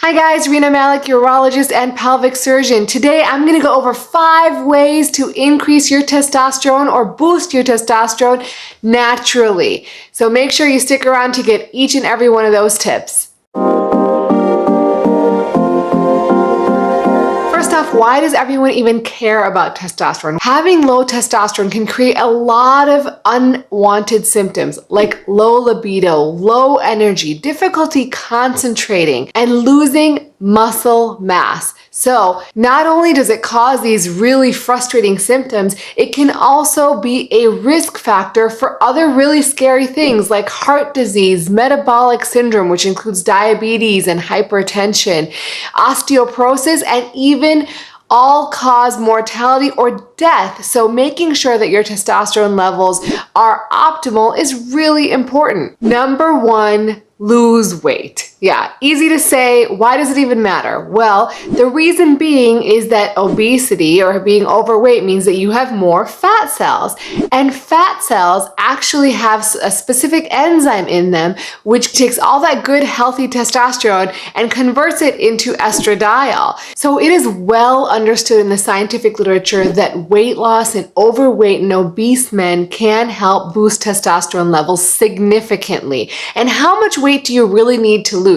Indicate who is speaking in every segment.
Speaker 1: Hi guys, RENAMALIK, urologist and pelvic surgeon. Today I'm going to go over 5 ways to increase your testosterone or boost your testosterone naturally. So make sure you stick around to get each and every one of those tips. First off, why does everyone even care about testosterone? Having low testosterone can create a lot of unwanted symptoms like low libido, low energy, difficulty concentrating, and losing muscle mass. So not only does it cause these really frustrating symptoms, it can also be a risk factor for other really scary things like heart disease, metabolic syndrome, which includes diabetes and hypertension, osteoporosis, and even all-cause mortality or death. So making sure that your testosterone levels are optimal is really important. Number 1, lose weight. Yeah, easy to say. Why does it even matter? Well, the reason being is that obesity or being overweight means that you have more fat cells. And fat cells actually have a specific enzyme in them which takes all that good healthy testosterone and converts it into estradiol. So it is well understood in the scientific literature that weight loss in overweight and obese men can help boost testosterone levels significantly. And how much weight do you really need to lose?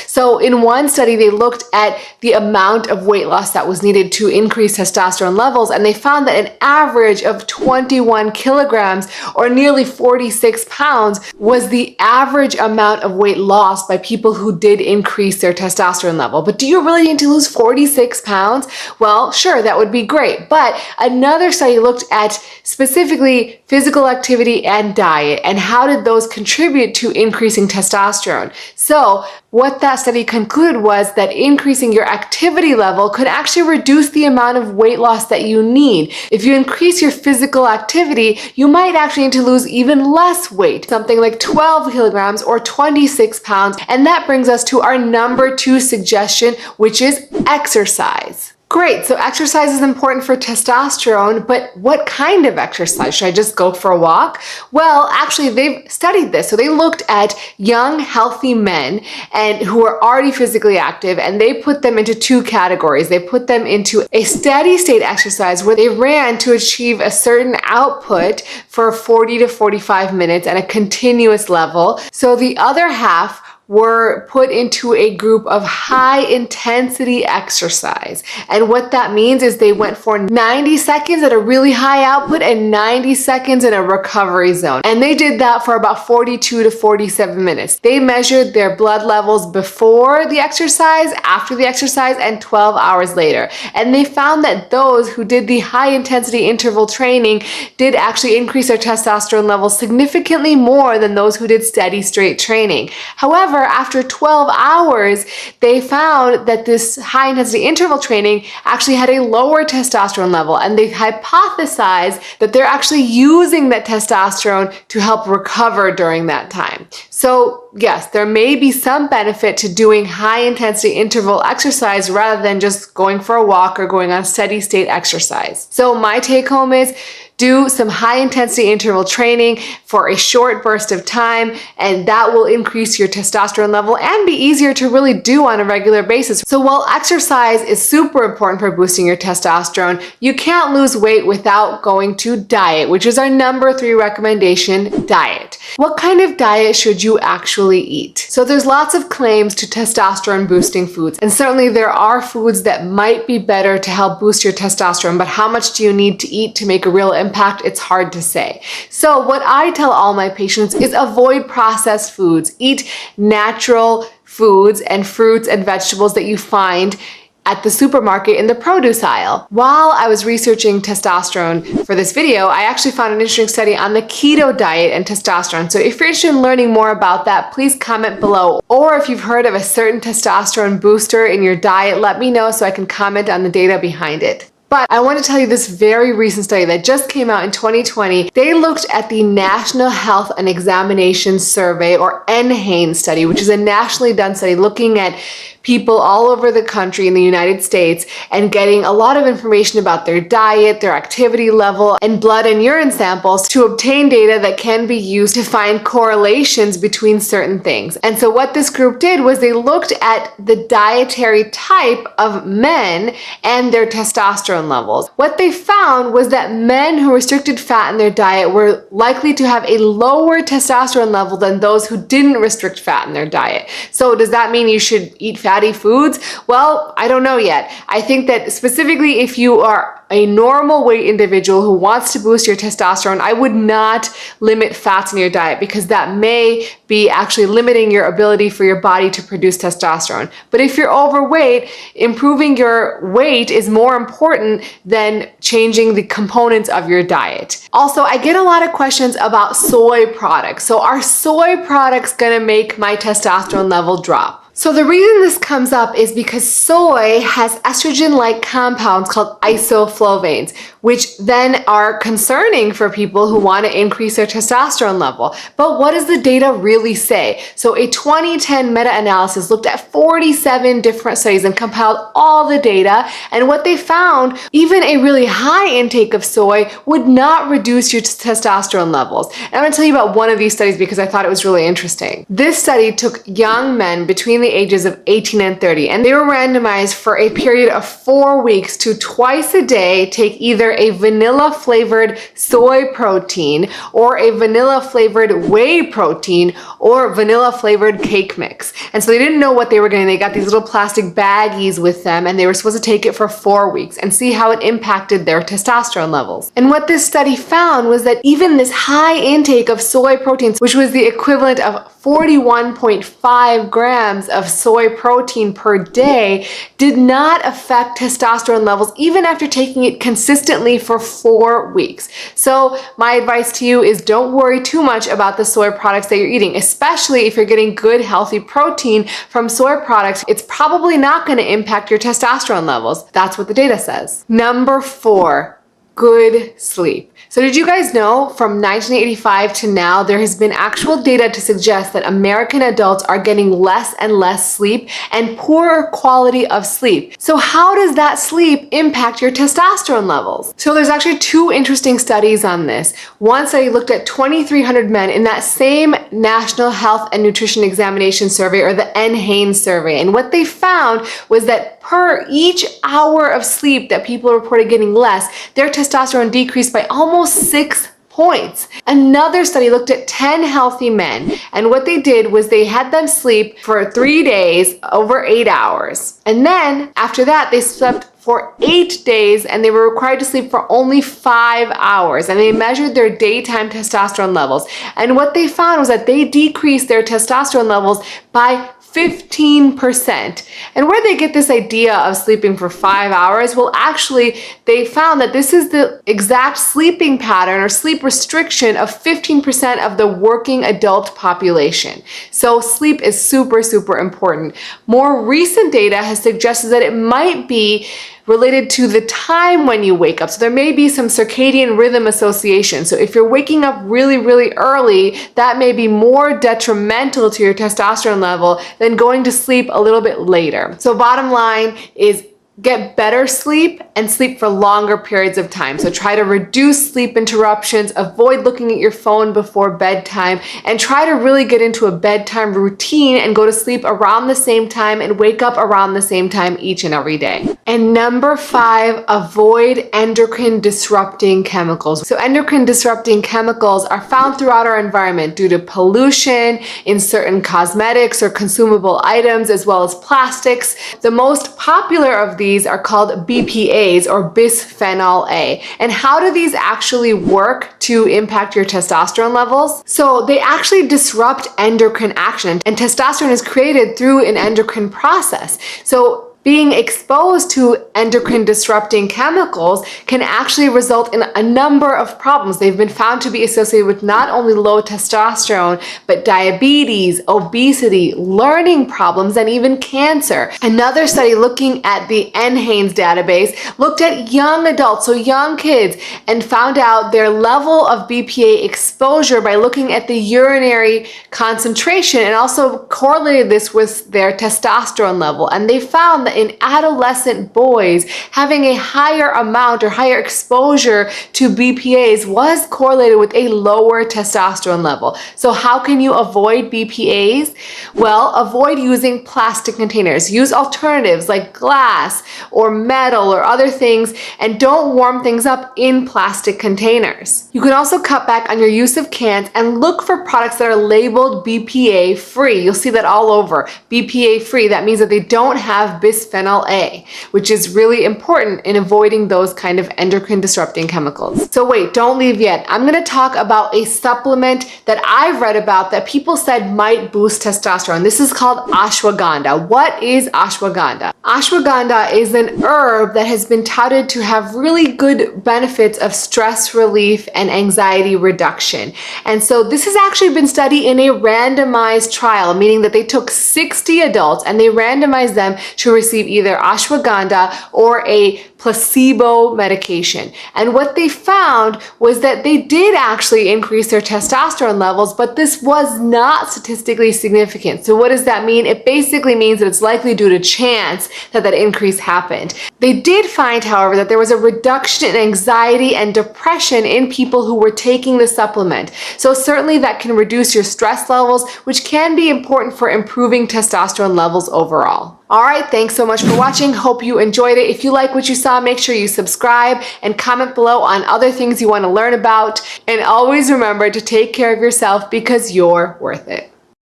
Speaker 1: So in one study, they looked at the amount of weight loss that was needed to increase testosterone levels, and they found that an average of 21 kilograms or nearly 46 pounds was the average amount of weight lost by people who did increase their testosterone level. But do you really need to lose 46 pounds? Well, sure, that would be great. But another study looked at specifically physical activity and diet, and how did those contribute to increasing testosterone. So what that study concluded was that increasing your activity level could actually reduce the amount of weight loss that you need. If you increase your physical activity, you might actually need to lose even less weight, something like 12 kilograms or 26 pounds. And that brings us to our number 2 suggestion, which is exercise. Great, so exercise is important for testosterone, but what kind of exercise? Should I just go for a walk? Well, actually, they've studied this. So they looked at young, healthy men and who are already physically active, and they put them into 2 categories. They put them into a steady state exercise where they ran to achieve a certain output for 40 to 45 minutes at a continuous level. So the other half were put into a group of high intensity exercise. And what that means is they went for 90 seconds at a really high output and 90 seconds in a recovery zone. And they did that for about 42 to 47 minutes. They measured their blood levels before the exercise, after the exercise, and 12 hours later. And they found that those who did the high intensity interval training did actually increase their testosterone levels significantly more than those who did steady state training. However, after 12 hours, they found that this high intensity interval training actually had a lower testosterone level, and they hypothesized that they're actually using that testosterone to help recover during that time. So yes, there may be some benefit to doing high intensity interval exercise rather than just going for a walk or going on steady state exercise. So my take home is do some high intensity interval training for a short burst of time, and that will increase your testosterone level and be easier to really do on a regular basis. So while exercise is super important for boosting your testosterone, you can't lose weight without going to diet, which is our number 3 recommendation, diet. What kind of diet should you actually eat? So there's lots of claims to testosterone boosting foods, and certainly there are foods that might be better to help boost your testosterone, but how much do you need to eat to make a real impact? It's hard to say. So what I tell all my patients is avoid processed foods. Eat natural foods and fruits and vegetables that you find at the supermarket in the produce aisle. While I was researching testosterone for this video, I actually found an interesting study on the keto diet and testosterone. So if you're interested in learning more about that, please comment below. Or if you've heard of a certain testosterone booster in your diet, let me know so I can comment on the data behind it. But I want to tell you this very recent study that just came out in 2020. They looked at the National Health and Examination Survey, or NHANES study, which is a nationally done study looking at people all over the country in the United States and getting a lot of information about their diet, their activity level, and blood and urine samples to obtain data that can be used to find correlations between certain things. And so what this group did was they looked at the dietary type of men and their testosterone levels. What they found was that men who restricted fat in their diet were likely to have a lower testosterone level than those who didn't restrict fat in their diet. So does that mean you should eat fatty foods? Well, I don't know yet. I think that specifically if you are a normal weight individual who wants to boost your testosterone, I would not limit fats in your diet because that may be actually limiting your ability for your body to produce testosterone. But if you're overweight, improving your weight is more important than changing the components of your diet. Also, I get a lot of questions about soy products. So are soy products gonna make my testosterone level drop? So the reason this comes up is because soy has estrogen-like compounds called isoflavones, which then are concerning for people who want to increase their testosterone level. But what does the data really say? So a 2010 meta-analysis looked at 47 different studies and compiled all the data, and what they found, even a really high intake of soy would not reduce your testosterone levels. And I'm going to tell you about one of these studies because I thought it was really interesting. This study took young men between the ages of 18 and 30, and they were randomized for a period of 4 weeks to twice a day take either a vanilla flavored soy protein or a vanilla flavored whey protein or vanilla flavored cake mix. And so they didn't know what they were getting. They got these little plastic baggies with them and they were supposed to take it for 4 weeks and see how it impacted their testosterone levels. And what this study found was that even this high intake of soy proteins, which was the equivalent of 41.5 grams of soy protein per day, did not affect testosterone levels even after taking it consistently for 4 weeks. So my advice to you is don't worry too much about the soy products that you're eating, especially if you're getting good healthy protein from soy products. It's probably not going to impact your testosterone levels. That's what the data says. Number 4, good sleep. So did you guys know from 1985 to now, there has been actual data to suggest that American adults are getting less and less sleep and poorer quality of sleep. So how does that sleep impact your testosterone levels? So there's actually 2 interesting studies on this. One study looked at 2,300 men in that same National Health and Nutrition Examination Survey, or the NHANES survey. And what they found was that per each hour of sleep that people reported getting less, their testosterone decreased by almost 6 points. Another study looked at 10 healthy men, and what they did was they had them sleep for 3 days over 8 hours. And then after that, they slept for 8 days and they were required to sleep for only 5 hours, and they measured their daytime testosterone levels. And what they found was that they decreased their testosterone levels by 15%. And where they get this idea of sleeping for 5 hours? Well, actually, they found that this is the exact sleeping pattern or sleep restriction of 15% of the working adult population. So sleep is super, super important. More recent data has suggested that it might be related to the time when you wake up. So there may be some circadian rhythm association. So if you're waking up really, really early, that may be more detrimental to your testosterone level than going to sleep a little bit later. So bottom line is get better sleep and sleep for longer periods of time. So try to reduce sleep interruptions, avoid looking at your phone before bedtime, and try to really get into a bedtime routine and go to sleep around the same time and wake up around the same time each and every day. And number 5, avoid endocrine disrupting chemicals. So endocrine disrupting chemicals are found throughout our environment due to pollution in certain cosmetics or consumable items, as well as plastics. The most popular of these are called BPAs, or bisphenol A. And how do these actually work to impact your testosterone levels? So they actually disrupt endocrine action, and testosterone is created through an endocrine process. So being exposed to endocrine disrupting chemicals can actually result in a number of problems. They've been found to be associated with not only low testosterone, but diabetes, obesity, learning problems, and even cancer. Another study looking at the NHANES database looked at young adults, so young kids, and found out their level of BPA exposure by looking at the urinary concentration and also correlated this with their testosterone level. And they found that in adolescent boys, having a higher amount or higher exposure to BPAs was correlated with a lower testosterone level. So how can you avoid BPAs? Well, avoid using plastic containers. Use alternatives like glass or metal or other things, and don't warm things up in plastic containers. You can also cut back on your use of cans and look for products that are labeled BPA free. You'll see that all over. BPA free, that means that they don't have bisphenol A, which is really important in avoiding those kind of endocrine disrupting chemicals. So wait, don't leave yet. I'm going to talk about a supplement that I've read about that people said might boost testosterone. This is called ashwagandha. What is ashwagandha? Ashwagandha is an herb that has been touted to have really good benefits of stress relief and anxiety reduction. And so this has actually been studied in a randomized trial, meaning that they took 60 adults and they randomized them to receive either ashwagandha or a placebo medication. And what they found was that they did actually increase their testosterone levels, but this was not statistically significant. So what does that mean? It basically means that it's likely due to chance that that increase happened. They did find, however, that there was a reduction in anxiety and depression in people who were taking the supplement. So certainly that can reduce your stress levels, which can be important for improving testosterone levels overall. All right, thanks so much for watching. Hope you enjoyed it. If you like what you saw, make sure you subscribe and comment below on other things you want to learn about. And always remember to take care of yourself because you're worth it.